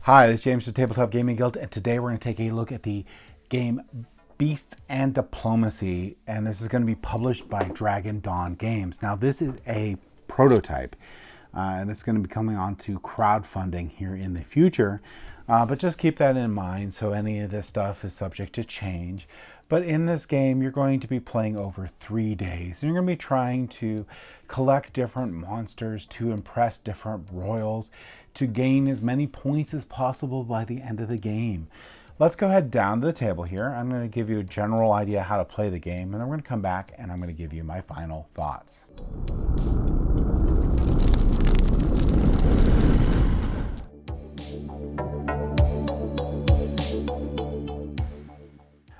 Hi, this is James with Tabletop Gaming Guild, and today we're going to take a look at the game Beasts and Diplomacy, and this is going to be published by Dragon Dawn Games. Now, this is a prototype, and it's going to be coming on to crowdfunding here in the future, but just keep that in mind. So any of this stuff is subject to change. But in this game, you're going to be playing over 3 days, and you're going to be trying to collect different monsters to impress different royals to gain as many points as possible by the end of the game. Let's go ahead down to the table here. I'm going to give you a general idea how to play the game, and then we're going to come back and I'm going to give you my final thoughts.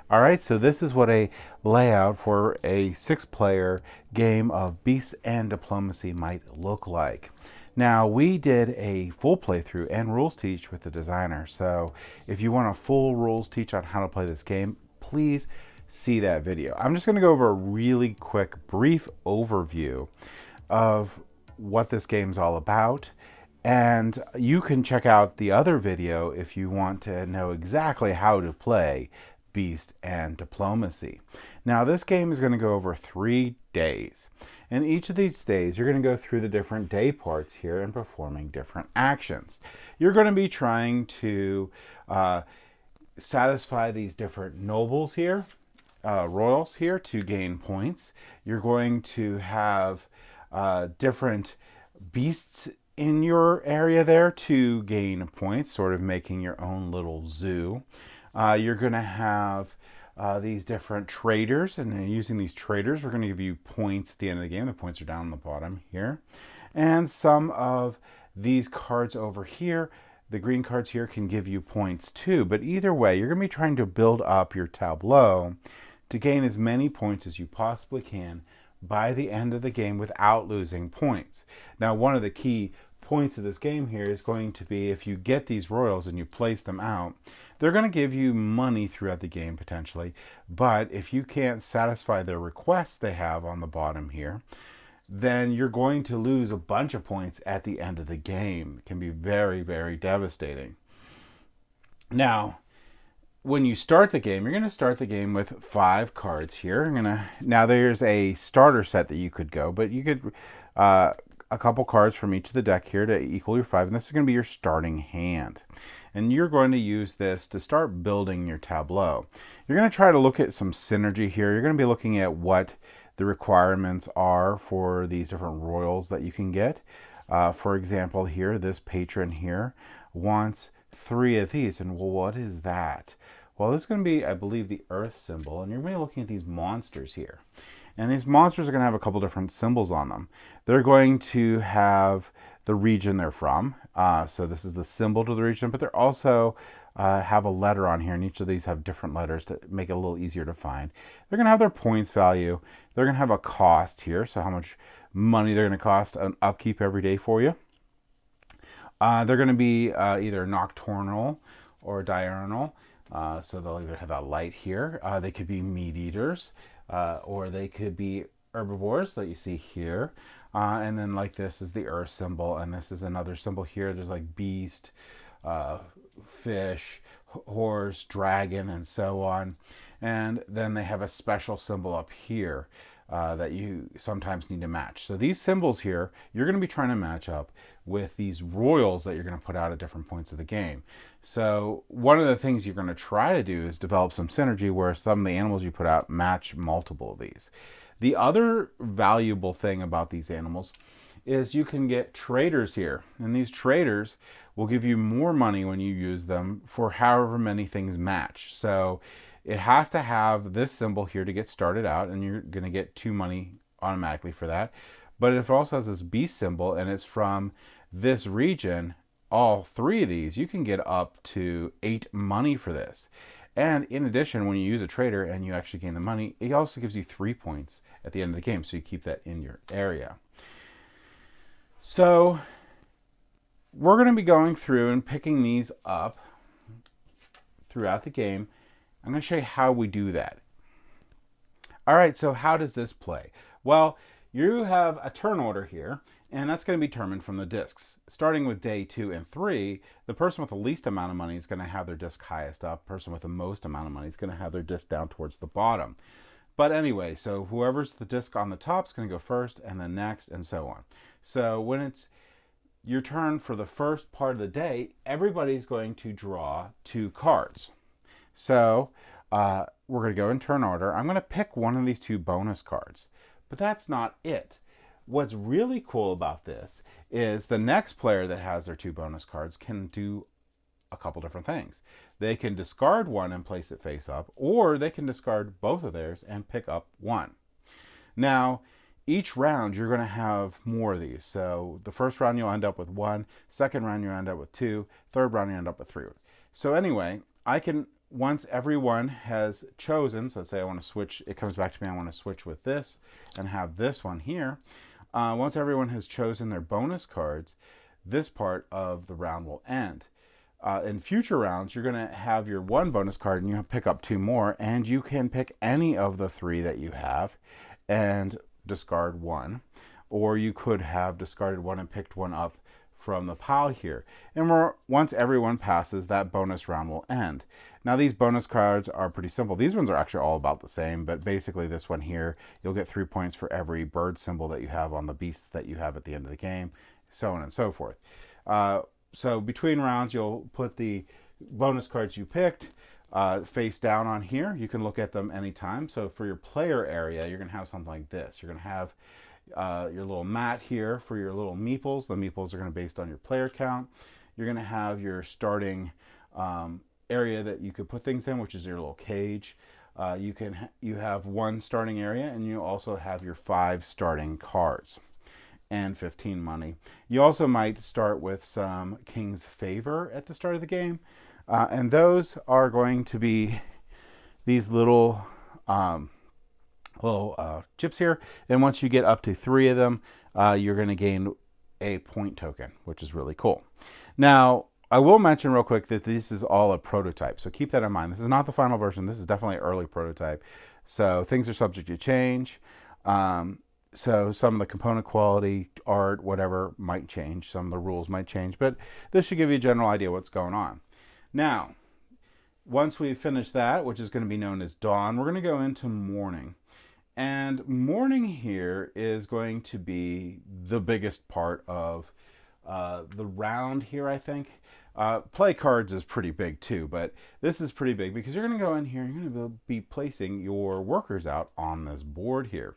All right, so this is what a layout for a 6-player game of Beasts and Diplomacy might look like. Now, we did a full playthrough and rules teach with the designer, so if you want a full rules teach on how to play this game, please see that video. I'm just going to go over a really quick, brief overview of what this game's all about, and you can check out the other video if you want to know exactly how to play Beast and Diplomacy. Now, this game is going to go over 3 days. And each of these days, you're going to go through the different day parts here and performing different actions. You're going to be trying to satisfy these different nobles here, royals here, to gain points. You're going to have different beasts in your area there to gain points, sort of making your own little zoo. You're going to have these different traders, and then using these traders, we're going to give you points at the end of the game. The points are down on the bottom here. And some of these cards over here, the green cards here, can give you points too. But either way, you're going to be trying to build up your tableau to gain as many points as you possibly can by the end of the game without losing points. Now, one of the key points of this game here is going to be, if you get these royals and you place them out, they're going to give you money throughout the game potentially, but if you can't satisfy their requests they have on the bottom here, then you're going to lose a bunch of points at the end of the game. It can be very, very devastating. Now, when you start the game, you're going to start the game with 5 cards here. Now there's a starter set that you could go, but you could a couple cards from each of the deck here to equal your 5, and this is going to be your starting hand. And you're going to use this to start building your tableau. You're going to try to look at some synergy here. You're going to be looking at what the requirements are for these different royals that you can get. For example, here, this patron here wants 3 of these. And well, what is that? Well, this is going to be, I believe, the earth symbol. And you're going to be looking at these monsters here. And these monsters are going to have a couple different symbols on them. They're going to have the region they're from. So this is the symbol to the region, but they're also have a letter on here, and each of these have different letters to make it a little easier to find. They're going to have their points value. They're going to have a cost here, so how much money they're going to cost an upkeep every day for you. They're going to be either nocturnal or diurnal. So they'll either have that light here. They could be meat eaters, or they could be herbivores that you see here. And then like this is the earth symbol, and this is another symbol here. There's like beast, fish, horse, dragon, and so on. And then they have a special symbol up here that you sometimes need to match. So these symbols here, you're going to be trying to match up with these royals that you're going to put out at different points of the game. So one of the things you're going to try to do is develop some synergy where some of the animals you put out match multiple of these. The other valuable thing about these animals is you can get traders here, and these traders will give you more money when you use them for however many things match. So it has to have this symbol here to get started out, and you're going to get 2 money automatically for that. But if it also has this beast symbol and it's from this region, all 3 of these, you can get up to 8 money for this. And in addition, when you use a trader and you actually gain the money, it also gives you 3 points at the end of the game, so you keep that in your area. So we're going to be going through and picking these up throughout the game. I'm going to show you how we do that. All right, so how does this play? Well, you have a turn order here, And that's going to be determined from the discs. Starting with day 2 and 3, the person with the least amount of money is going to have their disc highest up. The person with the most amount of money is going to have their disc down towards the bottom. But anyway, so whoever's the disc on the top is going to go first, and then next, and so on. So when it's your turn for the first part of the day, everybody's going to draw 2 cards. So we're going to go in turn order. I'm going to pick one of these 2 bonus cards. But that's not it. What's really cool about this is the next player that has their 2 bonus cards can do a couple different things. They can discard one and place it face up, or they can discard both of theirs and pick up one. Now, each round you're going to have more of these. So the first round you'll end up with 1, second round you'll end up with 2, third round you end up with 3. So anyway, I can, once everyone has chosen, so let's say I want to switch, it comes back to me, I want to switch with this and have this one here. Once everyone has chosen their bonus cards, this part of the round will end. In future rounds, you're going to have your 1 bonus card and you pick up 2 more, and you can pick any of the 3 that you have and discard 1. Or you could have discarded 1 and picked 1 up from the pile here. And once everyone passes, that bonus round will end. Now these bonus cards are pretty simple. These ones are actually all about the same, but basically this one here, you'll get 3 points for every bird symbol that you have on the beasts that you have at the end of the game, so on and so forth. So between rounds, you'll put the bonus cards you picked face down on here. You can look at them anytime. So for your player area, you're going to have something like this. You're going to have your little mat here for your little meeples. The meeples are going to be based on your player count. You're going to have your starting area that you could put things in, which is your little cage. You have 1 starting area, and you also have your 5 starting cards and 15 money. You also might start with some King's Favor at the start of the game, and those are going to be these little chips here, and once you get up to 3 of them, you're going to gain a point token, which is really cool. Now, I will mention real quick that this is all a prototype, so keep that in mind. This is not the final version. This is definitely an early prototype, so things are subject to change. So some of the component quality, art, whatever might change. Some of the rules might change, but this should give you a general idea what's going on. Now, once we finish that, which is going to be known as dawn, we're going to go into morning. And morning here is going to be the biggest part of the round here, I think. Play cards is pretty big too, but this is pretty big because you're going to go in here and you're going to be placing your workers out on this board here.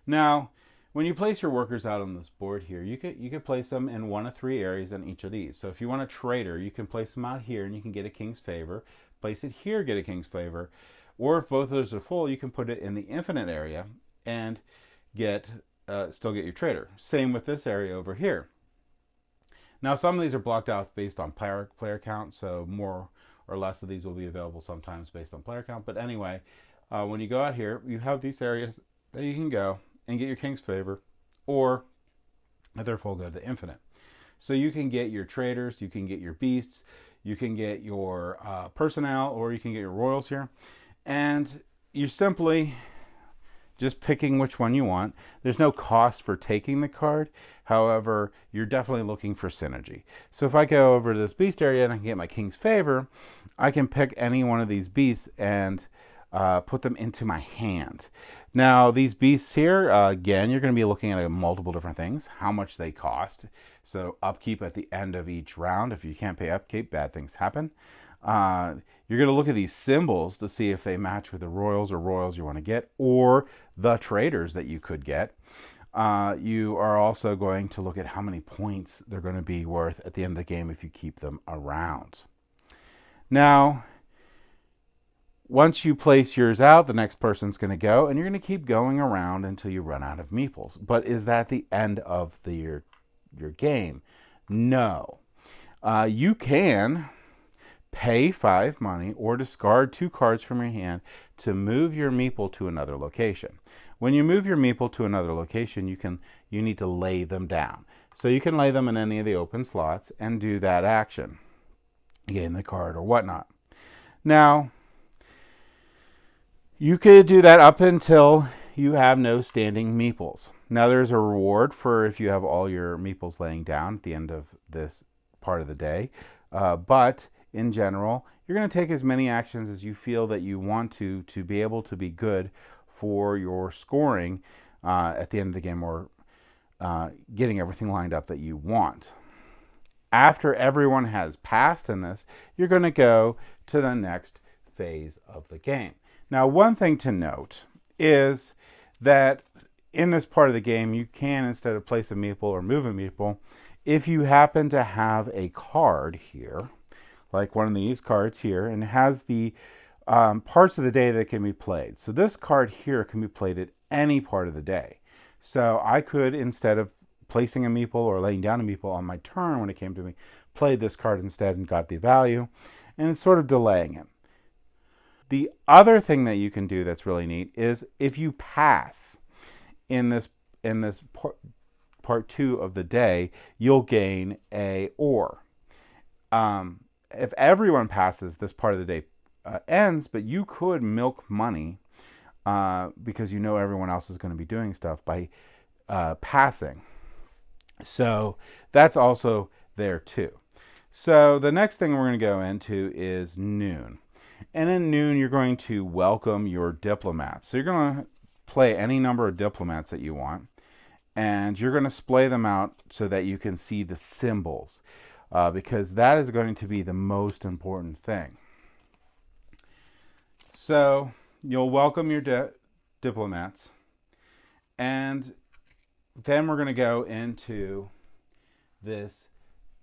Now, when you place your workers out on this board here, you could place them in 1 of 3 areas in each of these. So if you want a trader, you can place them out here and you can get a King's Favor. Place it here, get a King's Favor. Or if both of those are full, you can put it in the infinite area and still get your trader. Same with this area over here. Now some of these are blocked out based on player count, so more or less of these will be available sometimes based on player count. But anyway, when you go out here, you have these areas that you can go and get your King's Favor, or if they're full, go to infinite. So you can get your traders, you can get your beasts, you can get your personnel, or you can get your royals here. And you're simply just picking which one you want. There's no cost for taking the card. However, you're definitely looking for synergy. So if I go over to this beast area and I can get my King's Favor, I can pick any one of these beasts and put them into my hand. Now, these beasts here, again, you're going to be looking at multiple different things, how much they cost. So upkeep at the end of each round. If you can't pay upkeep, bad things happen. You're going to look at these symbols to see if they match with the royals or royals you want to get, or the traders that you could get. You are also going to look at how many points they're going to be worth at the end of the game if you keep them around. Now, once you place yours out, the next person's going to go, and you're going to keep going around until you run out of meeples. But is that the end of your game? No. You can pay 5 money or discard 2 cards from your hand to move your meeple to another location. When you move your meeple to another location, you need to lay them down. So you can lay them in any of the open slots and do that action, gain the card or whatnot. Now, you could do that up until you have no standing meeples. Now there's a reward for if you have all your meeples laying down at the end of this part of the day. But in general, you're going to take as many actions as you feel that you want to be able to be good for your scoring at the end of the game, or getting everything lined up that you want. After everyone has passed in this, you're going to go to the next phase of the game. Now, one thing to note is that in this part of the game, you can, instead of place a meeple or move a meeple, if you happen to have a card here, like one of these cards here, and it has the parts of the day that can be played. So this card here can be played at any part of the day. So I could, instead of placing a meeple or laying down a meeple on my turn when it came to me, played this card instead and got the value, and it's sort of delaying it. The other thing that you can do that's really neat is if you pass in this part 2 of the day, you'll gain a ore. If everyone passes, this part of the day ends, but you could milk money because you know everyone else is going to be doing stuff by passing. So that's also there too. So the next thing we're going to go into is noon. And in noon, you're going to welcome your diplomats. So you're going to play any number of diplomats that you want, and you're going to splay them out so that you can see the symbols, because that is going to be the most important thing. So you'll welcome your diplomats, and then we're going to go into this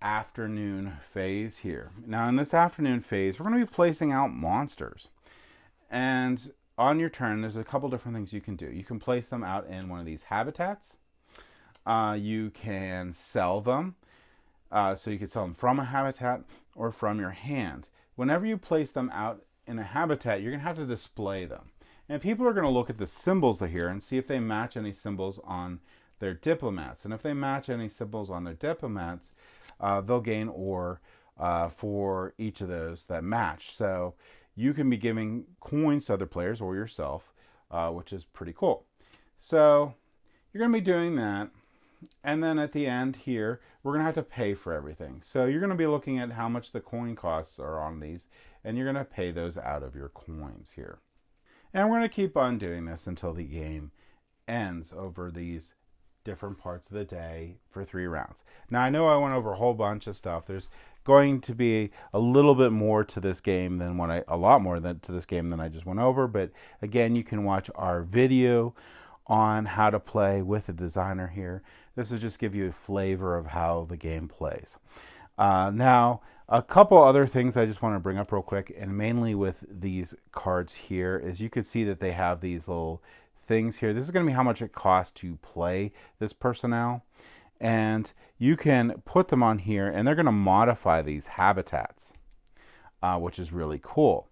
afternoon phase here. Now in this afternoon phase, we're going to be placing out monsters. And on your turn, there's a couple different things you can do. You can place them out in one of these habitats. You can sell them. So you could sell them from a habitat or from your hand. Whenever you place them out in a habitat, you're going to have to display them. And people are going to look at the symbols here and see if they match any symbols on their diplomats. And if they match any symbols on their diplomats, they'll gain ore for each of those that match. So you can be giving coins to other players or yourself, which is pretty cool. So you're going to be doing that. And then at the end here, we're going to have to pay for everything. So you're going to be looking at how much the coin costs are on these, and you're going to pay those out of your coins here. And we're going to keep on doing this until the game ends over these different parts of the day for 3 rounds. Now I know I went over a whole bunch of stuff. There's going to be a little bit more to this game than a lot more to this game than I just went over. But again, you can watch our video on how to play with a designer here. This will just give you a flavor of how the game plays. Now, a couple other things I just want to bring up real quick, and mainly with these cards here, is you can see that they have these little things here. This is going to be how much it costs to play this personnel. And you can put them on here, and they're going to modify these habitats, which is really cool.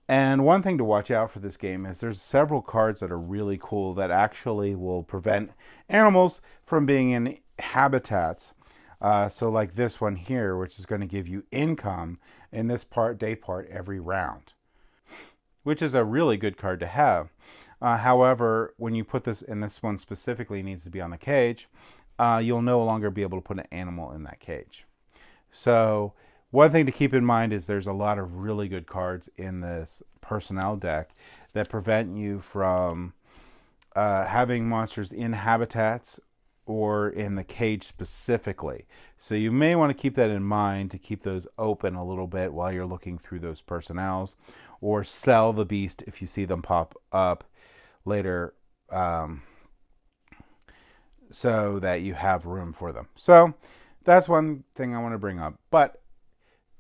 And one thing to watch out for this game is there's several cards that are really cool that actually will prevent animals from being in habitats. So like this one here, which is going to give you income in this day part every round, which is a really good card to have. However, when you put this in, this one specifically needs to be on the cage, you'll no longer be able to put an animal in that cage. So one thing to keep in mind is there's a lot of really good cards in this personnel deck that prevent you from having monsters in habitats or in the cage specifically. So you may want to keep that in mind to keep those open a little bit while you're looking through those personnels, or sell the beast if you see them pop up later, so that you have room for them. So that's one thing I want to bring up. But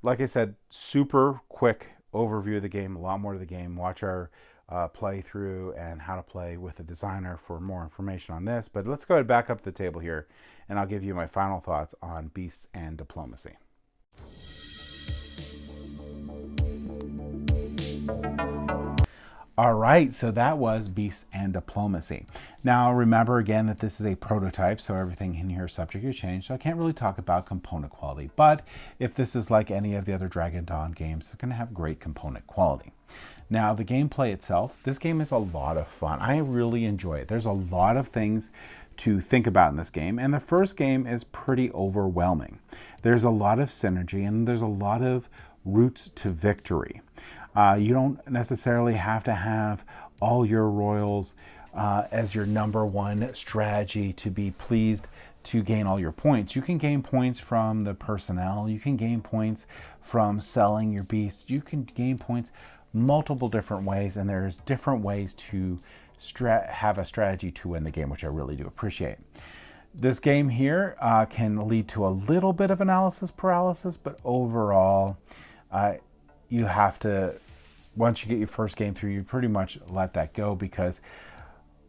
like I said, super quick overview of the game, a lot more to the game. Watch our playthrough and how to play with a designer for more information on this. But let's go back up the table here, and I'll give you my final thoughts on Beasts and Diplomacy. All right, so that was Beasts and Diplomacy. Now remember again that this is a prototype, so everything in here is subject to change, so I can't really talk about component quality. But if this is like any of the other Dragon Dawn games, it's going to have great component quality. Now the gameplay itself, this game is a lot of fun. I really enjoy it. There's a lot of things to think about in this game. And the first game is pretty overwhelming. There's a lot of synergy and there's a lot of routes to victory. You don't necessarily have to have all your royals as your number one strategy to be pleased to gain all your points. You can gain points from the personnel. You can gain points from selling your beasts. You can gain points multiple different ways, and there's different ways to have a strategy to win the game, which I really do appreciate. This game here can lead to a little bit of analysis paralysis, but overall, you have to, once you get your first game through, you pretty much let that go, because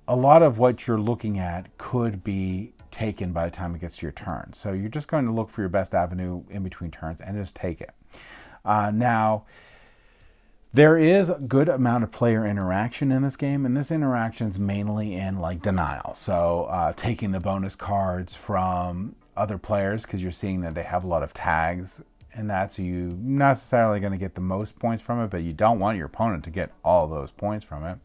a lot of what you're looking at could be taken by the time it gets to your turn. So you're just going to look for your best avenue in between turns and just take it. Now, there is a good amount of player interaction in this game, and this interaction is mainly in like denial. So taking the bonus cards from other players, because you're seeing that they have a lot of tags and that, so you're not necessarily going to get the most points from it, but you don't want your opponent to get all those points from it.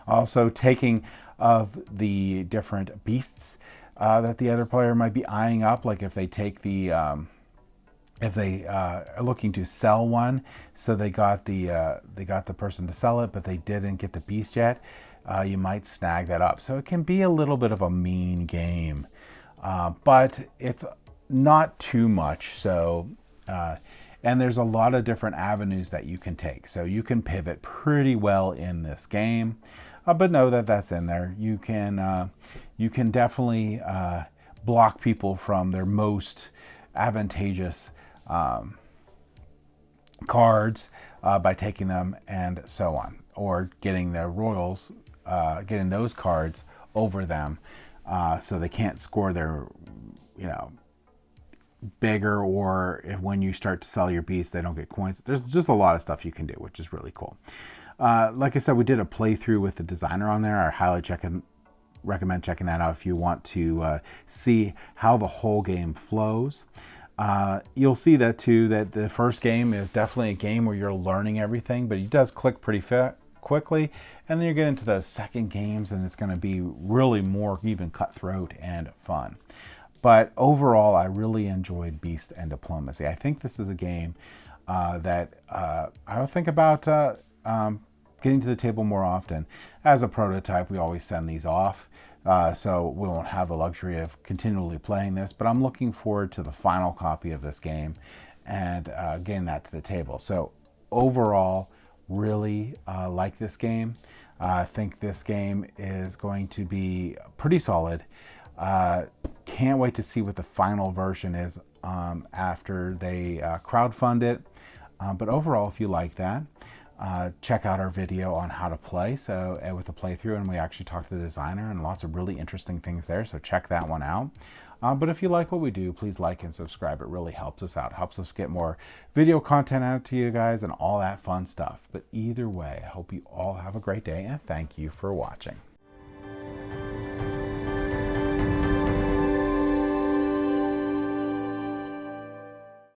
Also taking of the different beasts that the other player might be eyeing up, like if they take the if they are looking to sell one, so they got the person to sell it, but they didn't get the beast yet, you might snag that up. So it can be a little bit of a mean game, but it's not too much. So and there's a lot of different avenues that you can take. So you can pivot pretty well in this game, but know that that's in there. You can definitely block people from their most advantageous cards by taking them and so on, or getting the royals, getting those cards over them, so they can't score their, bigger, or if when you start to sell your beast, they don't get coins. There's just a lot of stuff you can do, which is really cool. Like I said, we did a playthrough with the designer on there. I highly recommend checking that out if you want to see how the whole game flows. You'll see that too, that the first game is definitely a game where you're learning everything, but it does click pretty quickly, and then you get into those second games and it's going to be really more even cutthroat and fun. But overall, I really enjoyed Beast and Diplomacy. I think this is a game that I would think about getting to the table more often. As a prototype, we always send these off. So we won't have the luxury of continually playing this, but I'm looking forward to the final copy of this game and getting that to the table. So overall, really like this game. I think this game is going to be pretty solid. Can't wait to see what the final version is after they crowdfund it. But overall, if you like that, check out our video on how to play, so with the playthrough, and we actually talked to the designer and lots of really interesting things there, so check that one out. But if you like what we do, please like and subscribe. It really helps us out, helps us get more video content out to you guys and all that fun stuff. But either way, I hope you all have a great day, and thank you for watching.